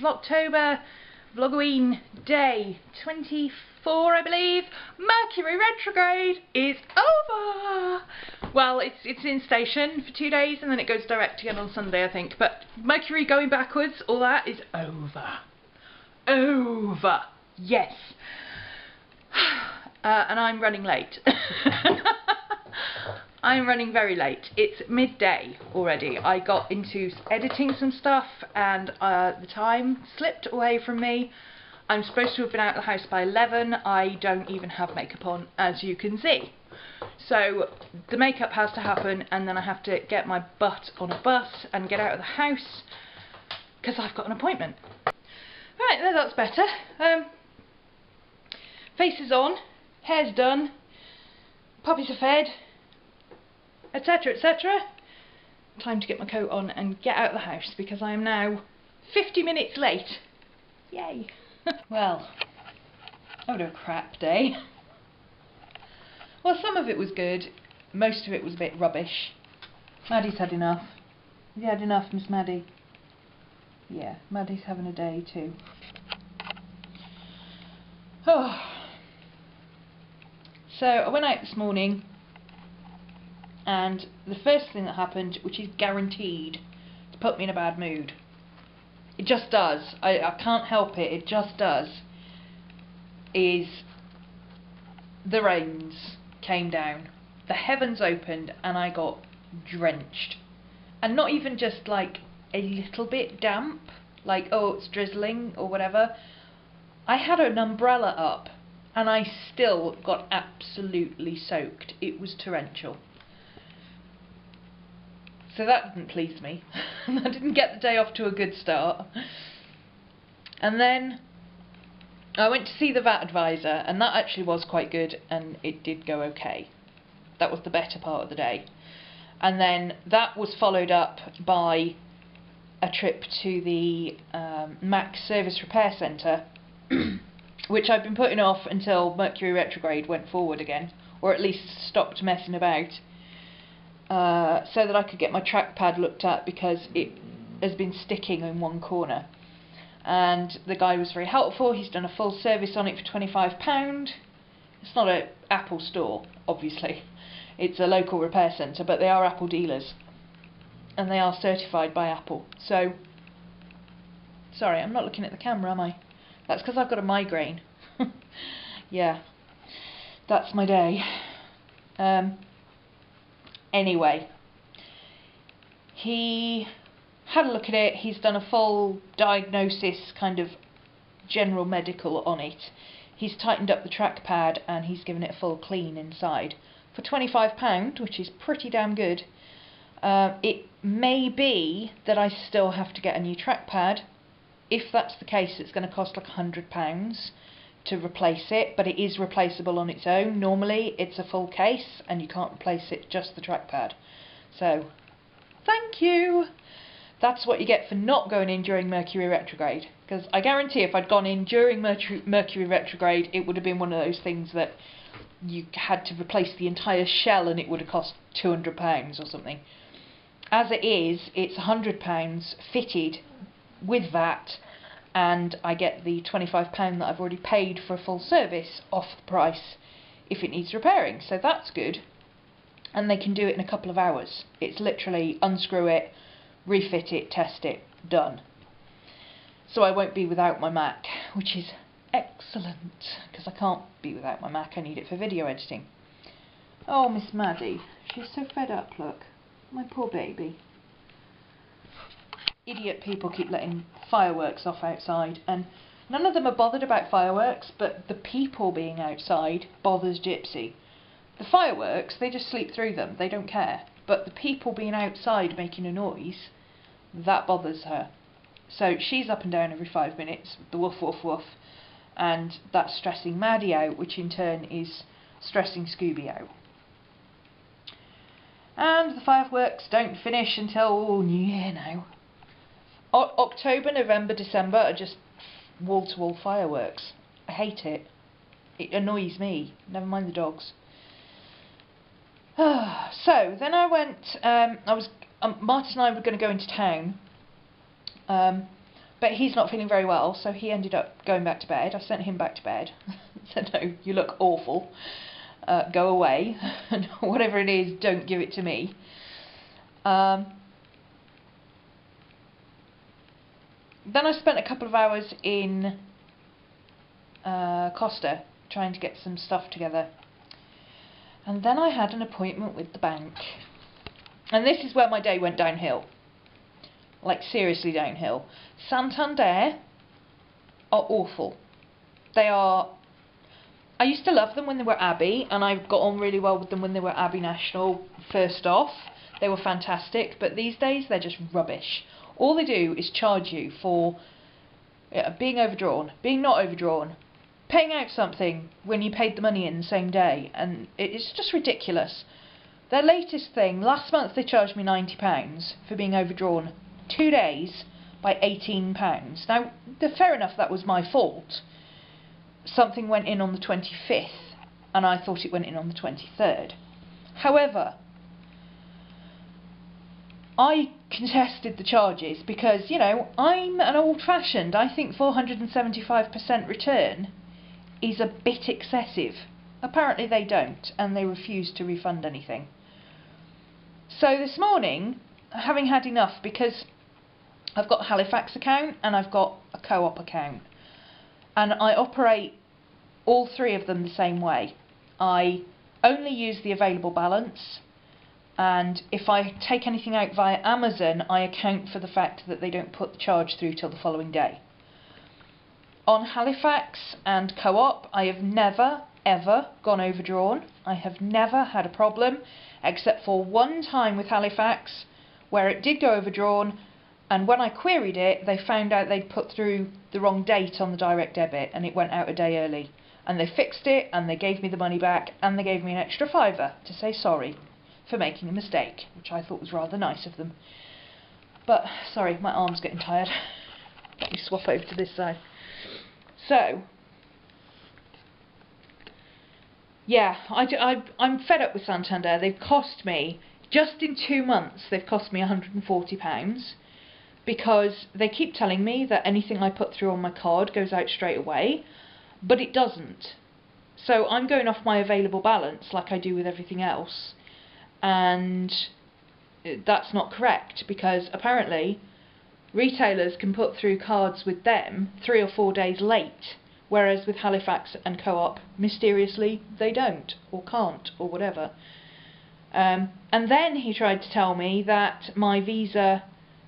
October, Vlogoween day 24, I believe. Mercury retrograde is over. Well, it's in station for 2 days and then it goes direct again on Sunday, I think. But Mercury going backwards, all that is over. Over. Yes. And I'm running late. I'm running very late. It's midday already. I got into editing some stuff and the time slipped away from me. I'm supposed to have been out of the house by 11. I don't even have makeup on, as you can see. So the makeup has to happen and then I have to get my butt on a bus and get out of the house because I've got an appointment. Right, there, that's better. Face is on, hair's done, puppies are fed, etc, etc. Time to get my coat on and get out of the house because I am now 50 minutes late. Yay. Well, what a crap day. Well, some of it was good, most of it was a bit rubbish. Maddie's had enough. Have you had enough, Miss Maddie? Yeah, Maddie's having a day too. Oh. So I went out this morning and the first thing that happened, which is guaranteed to put me in a bad mood, it just does, I can't help it, it just does, is the rains came down. The heavens opened and I got drenched. And not even just like a little bit damp, like oh it's drizzling or whatever. I had an umbrella up and I still got absolutely soaked. It was torrential. So that didn't please me. I didn't get the day off to a good start. And then I went to see the VAT advisor and that actually was quite good and it did go okay. That was the better part of the day. And then that was followed up by a trip to the Mac Service Repair Centre, which I've been putting off until Mercury retrograde went forward again, or at least stopped messing about, so that I could get my trackpad looked at because it has been sticking in one corner. And the guy was very helpful. He's done a full service on it for £25. It's not an Apple store, obviously. It's a local repair centre, but they are Apple dealers. And they are certified by Apple. So, sorry, I'm not looking at the camera, am I? That's because I've got a migraine. Yeah, that's my day. Anyway, he had a look at it. He's done a full diagnosis, kind of general medical on it. He's tightened up the trackpad and he's given it a full clean inside for £25, which is pretty damn good. It may be that I still have to get a new trackpad. If that's the case, it's going to cost like £100 to replace it, but it is replaceable on its own. Normally it's a full case and you can't replace it, just the trackpad. So, thank you! That's what you get for not going in during Mercury retrograde. Because I guarantee if I'd gone in during Mercury retrograde, it would have been one of those things that you had to replace the entire shell and it would have cost £200 or something. As it is, it's £100 fitted with VAT, and I get the £25 that I've already paid for a full service off the price if it needs repairing. So that's good. And they can do it in a couple of hours. It's literally unscrew it, refit it, test it, done. So I won't be without my Mac, which is excellent, because I can't be without my Mac. I need it for video editing. Oh, Miss Maddie, she's so fed up, look. My poor baby. Idiot people keep letting fireworks off outside, and none of them are bothered about fireworks, but the people being outside bothers Gypsy. The fireworks, they just sleep through them, they don't care. But the people being outside making a noise, that bothers her. So she's up and down every 5 minutes, the woof woof woof, and that's stressing Maddie out, which in turn is stressing Scooby out. And the fireworks don't finish until New Year now. October, November, December are just wall-to-wall fireworks. I hate it. It annoys me. Never mind the dogs. So then I went. Martin and I were going to go into town But he's not feeling very well, so he ended up going back to bed. I sent him back to bed. Said, no, you look awful. Go away. And whatever it is, don't give it to me. Then I spent a couple of hours in Costa trying to get some stuff together. And then I had an appointment with the bank. And this is where my day went downhill. Like, seriously downhill. Santander are awful. They are... I used to love them when they were Abbey, and I got on really well with them when they were Abbey National first off. They were fantastic, but these days they're just rubbish. All they do is charge you for being overdrawn, being not overdrawn, paying out something when you paid the money in the same day, and it's just ridiculous. Their latest thing, last month they charged me £90 for being overdrawn 2 days by £18. Now, fair enough, that was my fault. Something went in on the 25th, and I thought it went in on the 23rd. However, I contested the charges because, you know, I'm an old-fashioned. I think 475% return is a bit excessive. Apparently they don't, and they refuse to refund anything. So this morning, having had enough, because I've got a Halifax account and I've got a Co-op account, and I operate all three of them the same way. I only use the available balance, and if I take anything out via Amazon, I account for the fact that they don't put the charge through till the following day. On Halifax and Co-op, I have never, ever gone overdrawn. I have never had a problem, except for one time with Halifax, where it did go overdrawn, and when I queried it, they found out they'd put through the wrong date on the direct debit, and it went out a day early. And they fixed it, and they gave me the money back, and they gave me an extra £5 to say sorry for making a mistake, which I thought was rather nice of them. But, sorry, my arm's getting tired. Let me swap over to this side. So, yeah, I'm fed up with Santander. They've cost me, just in 2 months, they've cost me £140, because they keep telling me that anything I put through on my card goes out straight away, but it doesn't. So I'm going off my available balance like I do with everything else, and that's not correct, because apparently retailers can put through cards with them 3 or 4 days late, whereas with Halifax and Co-op, mysteriously, they don't, or can't, or whatever. And then he tried to tell me that my Visa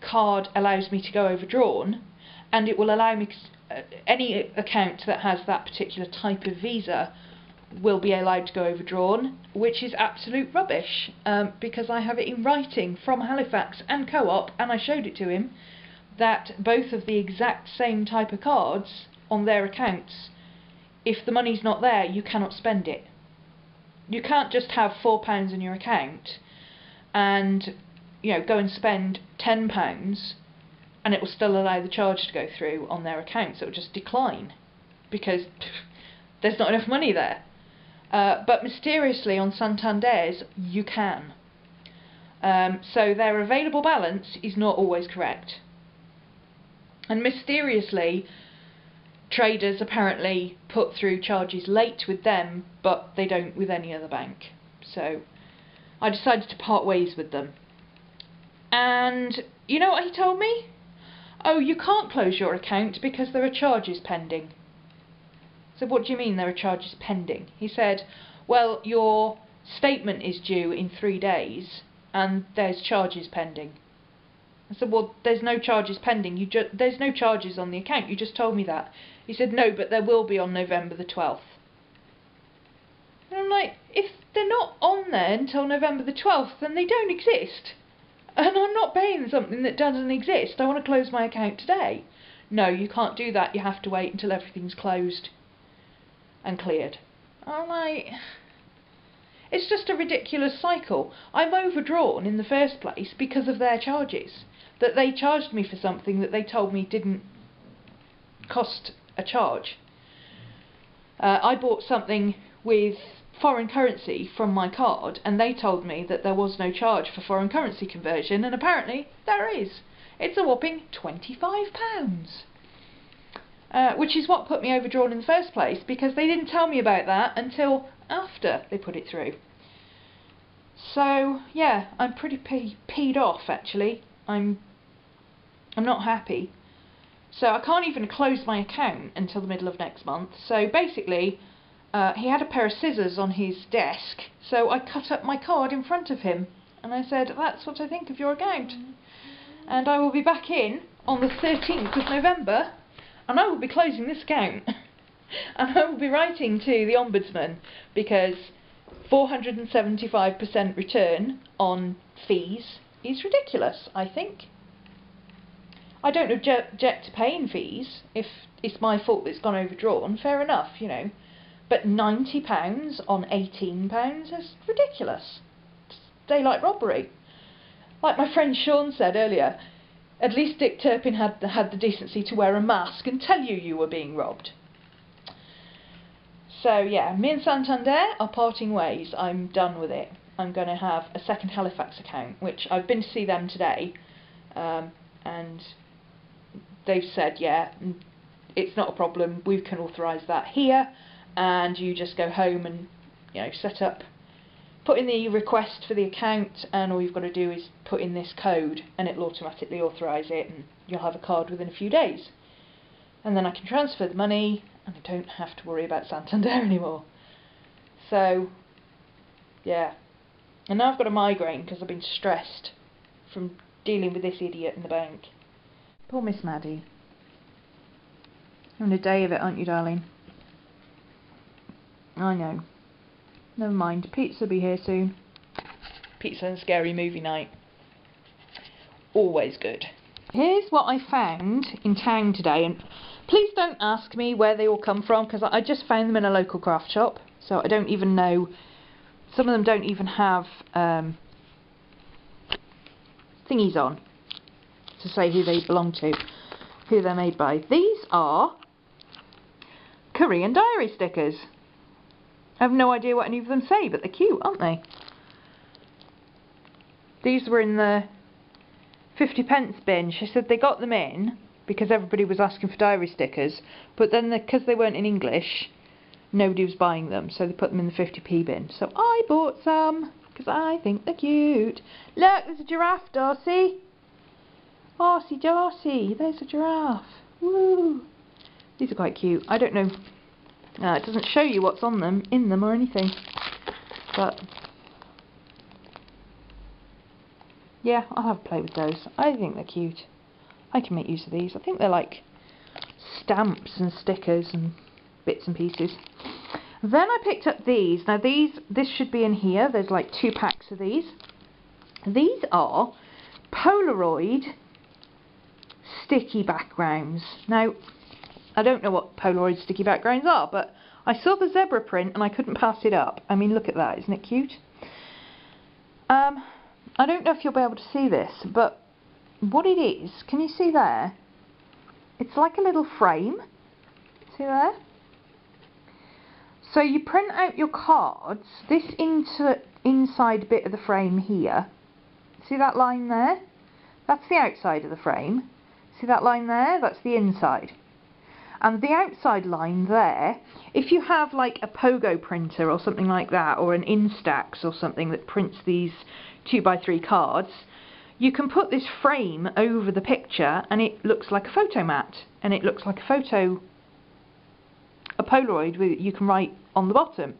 card allows me to go overdrawn, and it will allow me, any account that has that particular type of Visa will be allowed to go overdrawn, which is absolute rubbish, because I have it in writing from Halifax and Co-op, and I showed it to him, that both of the exact same type of cards on their accounts, if the money's not there, you cannot spend it. You can't just have £4 in your account and, you know, go and spend £10 and it will still allow the charge to go through on their accounts. It will just decline because there's not enough money there. But mysteriously on Santander's you can. So their available balance is not always correct. And mysteriously, traders apparently put through charges late with them, but they don't with any other bank. So I decided to part ways with them. And you know what he told me? Oh, you can't close your account because there are charges pending. So what do you mean there are charges pending? He said, well, your statement is due in 3 days and there's charges pending. I said, well, there's no charges pending. There's no charges on the account. You just told me that. He said, no, but there will be on November the 12th. And I'm like, if they're not on there until November the 12th, then they don't exist. And I'm not paying something that doesn't exist. I want to close my account today. No, you can't do that. You have to wait until everything's closed and cleared. I'm like, it's just a ridiculous cycle. I'm overdrawn in the first place because of their charges. That they charged me for something that they told me didn't cost a charge. I bought something with foreign currency from my card and they told me that there was no charge for foreign currency conversion, and apparently there is. It's a whopping £25. Which is what put me overdrawn in the first place, because they didn't tell me about that until after they put it through. So yeah, I'm pretty peed off actually. I'm not happy. So I can't even close my account until the middle of next month. So basically, he had a pair of scissors on his desk, so I cut up my card in front of him, and I said, "That's what I think of your account." And I will be back in on the 13th of November, and I will be closing this account. And I will be writing to the Ombudsman, because 475% return on fees is ridiculous, I think. I don't object to paying fees. If it's my fault that it's gone overdrawn, fair enough, you know. But £90 on £18 is ridiculous. It's daylight robbery. Like my friend Sean said earlier, at least Dick Turpin had the decency to wear a mask and tell you were being robbed. So yeah, me and Santander are parting ways. I'm done with it. I'm going to have a second Halifax account, which I've been to see them today, and they've said, yeah, it's not a problem, we can authorise that here, and you just go home and, you know, set up, put in the request for the account, and all you've got to do is put in this code and it'll automatically authorise it, and you'll have a card within a few days. And then I can transfer the money and I don't have to worry about Santander anymore. So yeah, and now I've got a migraine because I've been stressed from dealing with this idiot in the bank. Poor Miss Maddie. You're on a day of it, aren't you, darling? I know. Never mind, pizza will be here soon. Pizza and scary movie night. Always good. Here's what I found in town today, and please don't ask me where they all come from, because I just found them in a local craft shop, so I don't even know. Some of them don't even have thingies on to say who they belong to, who they're made by. These are Korean diary stickers. I have no idea what any of them say, but they're cute, aren't they? These were in the 50p bin. She said they got them in because everybody was asking for diary stickers, but then because they weren't in English, nobody was buying them, so they put them in the 50p bin. So I bought some because I think they're cute. Look, there's a giraffe, Darcy. Horsey Darcy, there's a giraffe. Woo! These are quite cute. I don't know. It doesn't show you what's on them, in them, or anything. But yeah, I'll have a play with those. I think they're cute. I can make use of these. I think they're like stamps and stickers and bits and pieces. Then I picked up these. Now this should be in here. There's like 2 packs of these. These are Polaroid sticky backgrounds. Now, I don't know what Polaroid sticky backgrounds are, but I saw the zebra print and I couldn't pass it up. I mean, look at that. Isn't it cute? I don't know if you'll be able to see this, but what it is, can you see there? It's like a little frame. See there? So you print out your cards, this inside bit of the frame here. See that line there? That's the outside of the frame. See that line there? That's the inside. And the outside line there, if you have like a Pogo printer or something like that, or an Instax or something that prints these 2x3 cards, you can put this frame over the picture and it looks like a photo mat, and it looks like a Polaroid with, you can write on the bottom.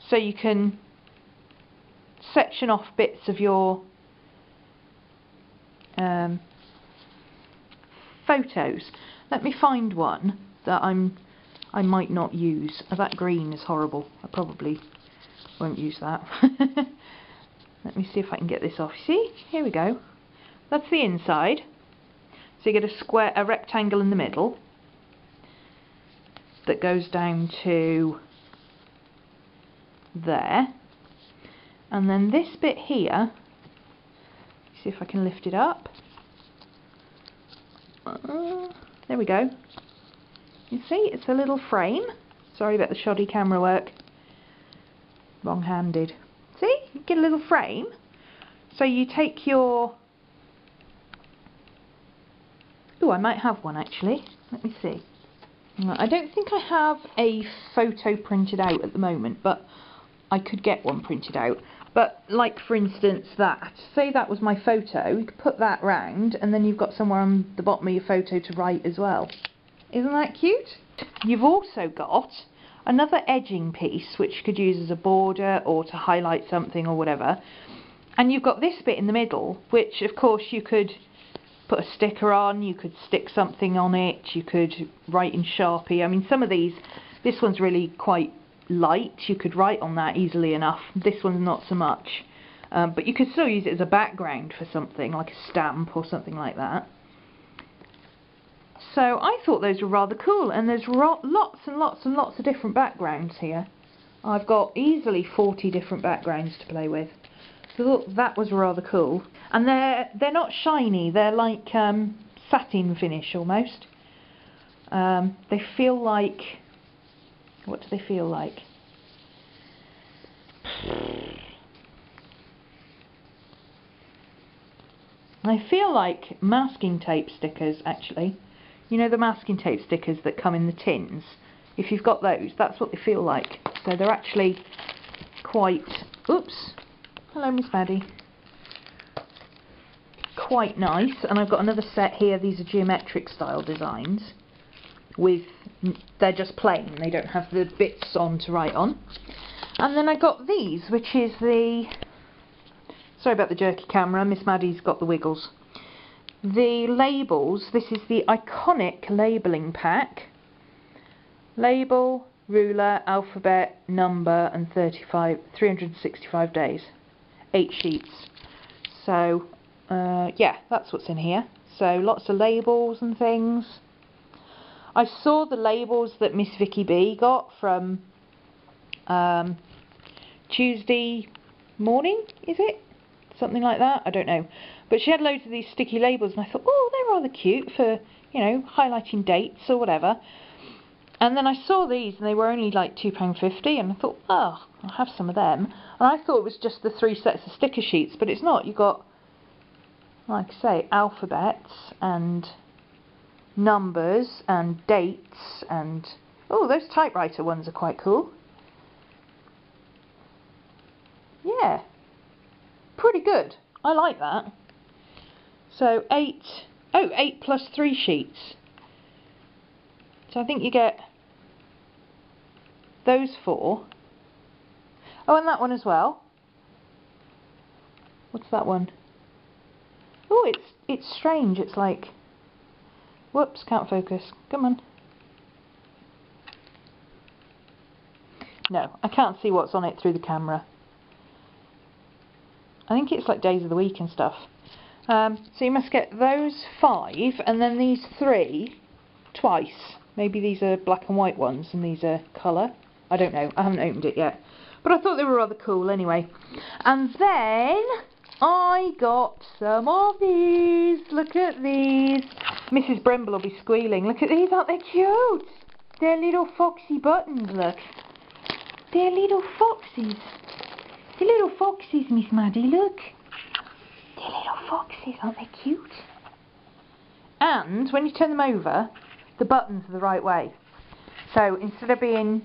So you can section off bits of your photos. Let me find one that I might not use. Oh, that green is horrible. I probably won't use that. Let me see if I can get this off. See? Here we go. That's the inside. So you get a rectangle in the middle that goes down to there. And then this bit here, see if I can lift it up. There we go. You see, it's a little frame. Sorry about the shoddy camera work. Wrong-handed. See, you get a little frame. So you take your Oh, I might have one actually. Let me see. I don't think I have a photo printed out at the moment, but I could get one printed out. But like for instance that, say that was my photo, you could put that round and then you've got somewhere on the bottom of your photo to write as well. Isn't that cute? You've also got another edging piece which you could use as a border or to highlight something or whatever. And you've got this bit in the middle, which of course you could put a sticker on, you could stick something on it, you could write in Sharpie. I mean, some of these, this one's really quite light, you could write on that easily enough. This one's not so much. But you could still use it as a background for something, like a stamp or something like that. So I thought those were rather cool, and there's lots and lots and lots of different backgrounds here. I've got easily 40 different backgrounds to play with. So I thought that was rather cool. And they're not shiny, they're like satin finish almost. They feel like, what do they feel like? I feel like masking tape stickers actually. You know the masking tape stickers that come in the tins? If you've got those, that's what they feel like. So they're actually quite, oops, hello Miss Maddie. Quite nice. And I've got another set here, these are geometric style designs. They're just plain, they don't have the bits on to write on. And then I got these, which is the, sorry about the jerky camera, Miss Maddie's got the wiggles. The labels, this is the iconic labelling pack. Label, ruler, alphabet, number and 365 days. 8 sheets. So, yeah, that's what's in here. So, lots of labels and things. I saw the labels that Miss Vicky B got from Tuesday morning, is it? Something like that, I don't know. But she had loads of these sticky labels and I thought, oh, they're rather cute for, you know, highlighting dates or whatever. And then I saw these and they were only like £2.50 and I thought, oh, I'll have some of them. And I thought it was just the 3 sets of sticker sheets, but it's not. You've got, like I say, alphabets and numbers and dates and, oh, those typewriter ones are quite cool. Yeah, pretty good. I like that. So 8 plus 3 sheets. So I think you get those 4. Oh, and that one as well. What's that one? Oh, it's strange. It's like, whoops, can't focus. Come on. No, I can't see what's on it through the camera. I think it's like days of the week and stuff. So you must get those 5 and then these 3 twice. Maybe these are black and white ones and these are colour. I don't know. I haven't opened it yet. But I thought they were rather cool anyway. And then I got some of these. Look at these. Mrs. Brimble will be squealing. Look at these. Aren't they cute? They're little foxy buttons, look. They're little foxes. The little foxes, Miss Maddie, look. They're little foxes, aren't they cute? And when you turn them over, the buttons are the right way. So instead of being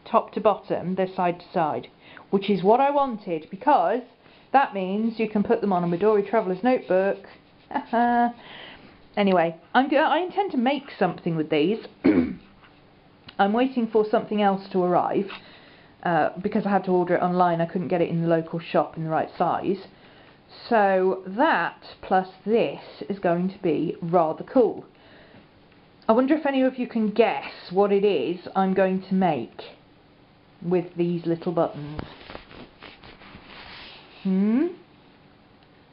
top to bottom, they're side to side, which is what I wanted because that means you can put them on a Midori Traveller's Notebook. Anyway, I intend to make something with these. I'm waiting for something else to arrive. Because I had to order it online, I couldn't get it in the local shop in the right size. So that plus this is going to be rather cool. I wonder if any of you can guess what it is I'm going to make with these little buttons.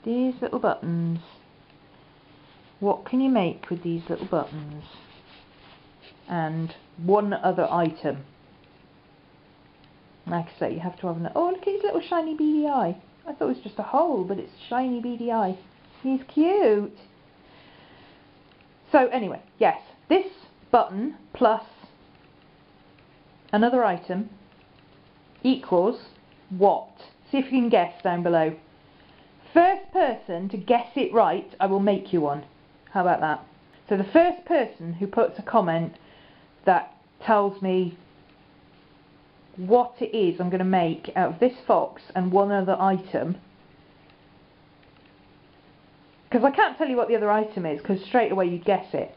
These little buttons. What can you make with these little buttons? And one other item. Like I say, you have to have an... Oh, look at his little shiny beady eye. I thought it was just a hole, but it's shiny beady eye. He's cute. So anyway, yes, this button plus another item equals what? See if you can guess down below. First person to guess it right, I will make you one. How about that? So the first person who puts a comment that tells me what it is I'm going to make out of this fox and one other item, because I can't tell you what the other item is because straight away you'd guess it.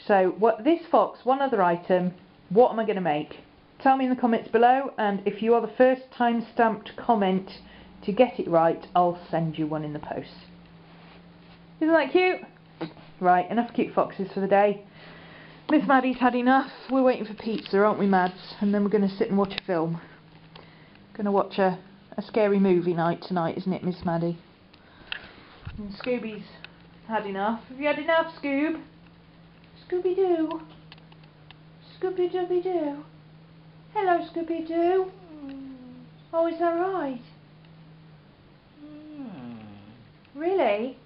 So what this fox, one other item, what am I going to make? Tell me in the comments below, and if you are the first time-stamped comment to get it right, I'll send you one in the post. Isn't that cute? Right, enough cute foxes for the day. Miss Maddie's had enough. We're waiting for pizza, aren't we, Mads? And then we're going to sit and watch a film. Going to watch a scary movie night tonight, isn't it, Miss Maddie? And Scooby's had enough. Have you had enough, Scoob? Scooby-Doo. Scooby-Dooby-Doo. Hello, Scooby-Doo. Oh, is that right? Really?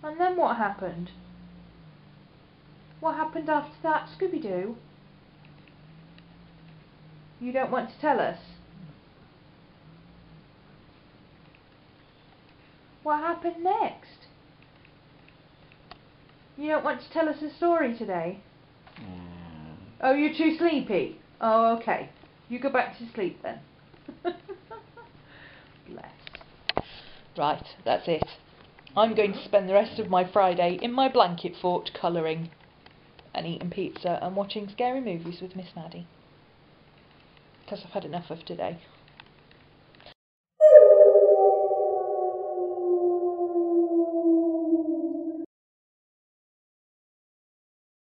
And then what happened? What happened after that, Scooby-Doo? You don't want to tell us? What happened next? You don't want to tell us a story today? Oh, you're too sleepy? Oh, okay. You go back to sleep then. Bless. Right, that's it. I'm going to spend the rest of my Friday in my blanket fort colouring and eating pizza and watching scary movies with Miss Maddie. Because I've had enough of today.